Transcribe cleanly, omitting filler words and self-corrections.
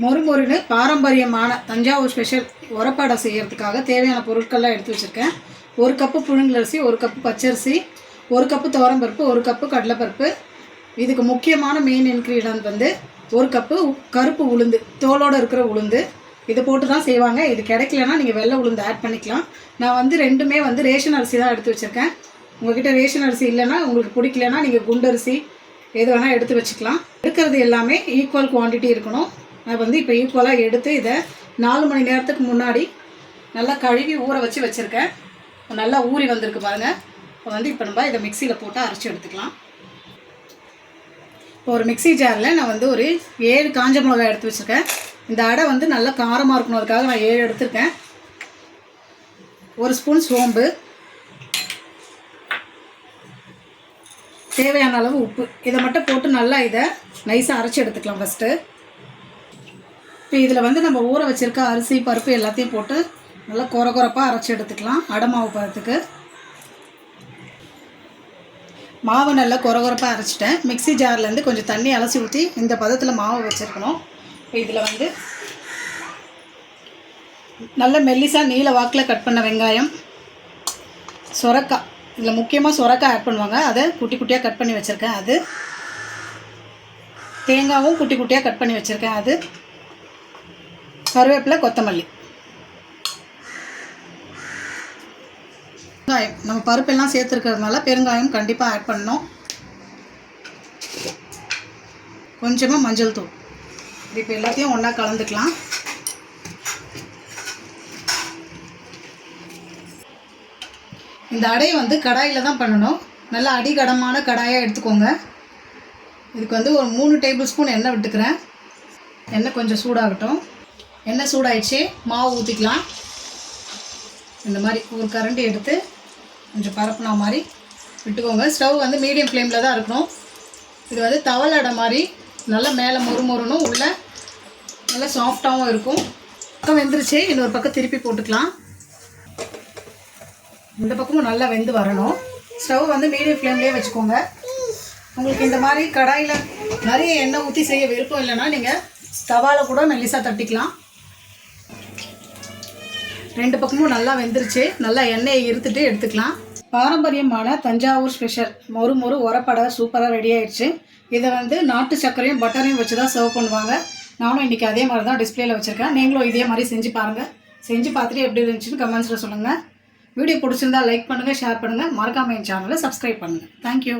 மொறுமொறுன்னு பாரம்பரியமான தஞ்சாவூர் ஸ்பெஷல் உரப்பாடை செய்கிறதுக்காக தேவையான பொருட்கள்லாம் எடுத்து வச்சுருக்கேன். 1 கப்பு புழுங்கலரிசி, 1 கப்பு பச்சரிசி, 1 கப்பு துவரம்பருப்பு, 1 கப்பு கடலைப்பருப்பு. இதுக்கு முக்கியமான மெயின் இன்க்ரீடியன்ட் வந்து 1 கப்பு கருப்பு உளுந்து, தோலோடு இருக்கிற உளுந்து. இதை போட்டு தான் செய்வாங்க. இது கிடைக்கலன்னா நீங்கள் வெள்ளை உளுந்து ஆட் பண்ணிக்கலாம். நான் வந்து ரெண்டுமே வந்து ரேஷன் அரிசி தான் எடுத்து வச்சுருக்கேன். உங்கள்கிட்ட ரேஷன் அரிசி இல்லைன்னா, உங்களுக்கு பிடிக்கலன்னா நீங்கள் குண்டரிசி எது வேணால் எடுத்து வச்சுக்கலாம். எடுக்கிறது எல்லாமே ஈக்குவல் குவான்டிட்டி இருக்கணும். நான் வந்து இப்போ ஈக்குவலாக எடுத்து இதை 4 மணி நேரத்துக்கு முன்னாடி நல்லா கழுவி ஊற வச்சுருக்கேன். நல்லா ஊறி வந்திருக்கு பாருங்கள். இப்போ நம்ம இதை மிக்சியில் போட்டு அரைச்சி எடுத்துக்கலாம். இப்போ ஒரு மிக்சி ஜாரில் நான் வந்து ஒரு 7 காஞ்ச மிளகாய் எடுத்து வச்சுருக்கேன். இந்த அடை வந்து நல்லா காரமாக இருக்கணும், அதுக்காக நான் 7 எடுத்துருக்கேன். 1 ஸ்பூன் சோம்பு, தேவையான அளவு உப்பு, இதை மட்டும் போட்டு நல்லா இதை நைஸாக அரைச்சி எடுத்துக்கலாம் ஃபஸ்ட்டு. இப்போ இதில் வந்து நம்ம ஊற வச்சுருக்க அரிசி பருப்பு எல்லாத்தையும் போட்டு நல்லா கொரப்பாக அரைச்சி எடுத்துக்கலாம். அடை மாவு பதத்துக்கு மாவு நல்லா கொரப்பாக அரைச்சிட்டேன். மிக்சி ஜார்லேருந்து கொஞ்சம் தண்ணி அலசி ஊற்றி இந்த பதத்தில் மாவு வச்சுருக்கணும். இப்போ இதில் வந்து நல்ல மெல்லிசாக நீல வாக்கில் கட் பண்ண வெங்காயம், சொரக்காய், இதில் முக்கியமாக சொரக்காய் ஆட் பண்ணுவாங்க, அதை குட்டி குட்டியாக கட் பண்ணி வச்சுருக்கேன். அது தேங்காயும் குட்டி குட்டியாக கட் பண்ணி வச்சுருக்கேன். அது கருவேப்பிலை, கொத்தமல்லி, வெங்காயம். நம்ம பருப்பெல்லாம் சேர்த்துருக்கிறதுனால பெருங்காயம் கண்டிப்பாக ஆட் பண்ணணும். கொஞ்சமாக மஞ்சள் தூள். இப்போ எல்லாத்தையும் ஒன்றா கலந்துக்கலாம். இந்த அடையை வந்து கடாயில் தான் பண்ணணும். நல்லா அடிகடமான கடாயாக எடுத்துக்கோங்க. இதுக்கு வந்து ஒரு 3 டேபிள் ஸ்பூன் எண்ணெய் விட்டுக்கிறேன். எண்ணெய் கொஞ்சம் சூடாகட்டும். எண்ணெய் சூடாயிடுச்சு, மாவு ஊற்றிக்கலாம். இந்த மாதிரி ஒரு கரண்டி எடுத்து கொஞ்சம் பரப்புனா மாதிரி விட்டுக்கோங்க. ஸ்டவ் வந்து மீடியம் ஃப்ளேமில் தான் இருக்கணும். இது வந்து தவளை அடை மாதிரி நல்லா மேலே மொறுமொறுனும் உள்ளே நல்லா சாஃப்டாகவும் இருக்கும். பக்கம் வெந்துருச்சு, இன்னொரு பக்கம் திருப்பி போட்டுக்கலாம். இந்த பக்கமும் நல்லா வெந்து வரணும். ஸ்டவ் வந்து மீடியம் ஃப்ளேம்லேயே வச்சுக்கோங்க. உங்களுக்கு இந்த மாதிரி கடாயில் நிறைய எண்ணெய் ஊற்றி செய்ய விருப்பம் இல்லைன்னா நீங்கள் தவாவில் கூட மெல்லிசாக தட்டிக்கலாம். 2 பக்கமும் நல்லா வெந்துருச்சு. நல்லா எண்ணெயை இருத்துட்டு எடுத்துக்கலாம். பாரம்பரியமான தஞ்சாவூர் ஸ்பெஷல் மொறு உரப்படை சூப்பராக ரெடி ஆயிடுச்சு. இதை வந்து நாட்டு சர்க்கரையும் பட்டரையும் வச்சு தான் சர்வ் பண்ணுவாங்க. நானும் இன்றைக்கி அதே மாதிரி தான் டிஸ்பிளேயில் வச்சுருக்கேன். நீங்களும் இதே மாதிரி செஞ்சு பாருங்கள். செஞ்சு பார்த்துட்டு எப்படி இருந்துச்சுன்னு கமெண்ட்ஸில் சொல்லுங்கள். வீடியோ பிடிச்சிருந்தால் லைக் பண்ணுங்கள், ஷேர் பண்ணுங்கள். மறக்காமல் என் சேனலை சப்ஸ்கிரைப் பண்ணுங்கள். தேங்க்யூ.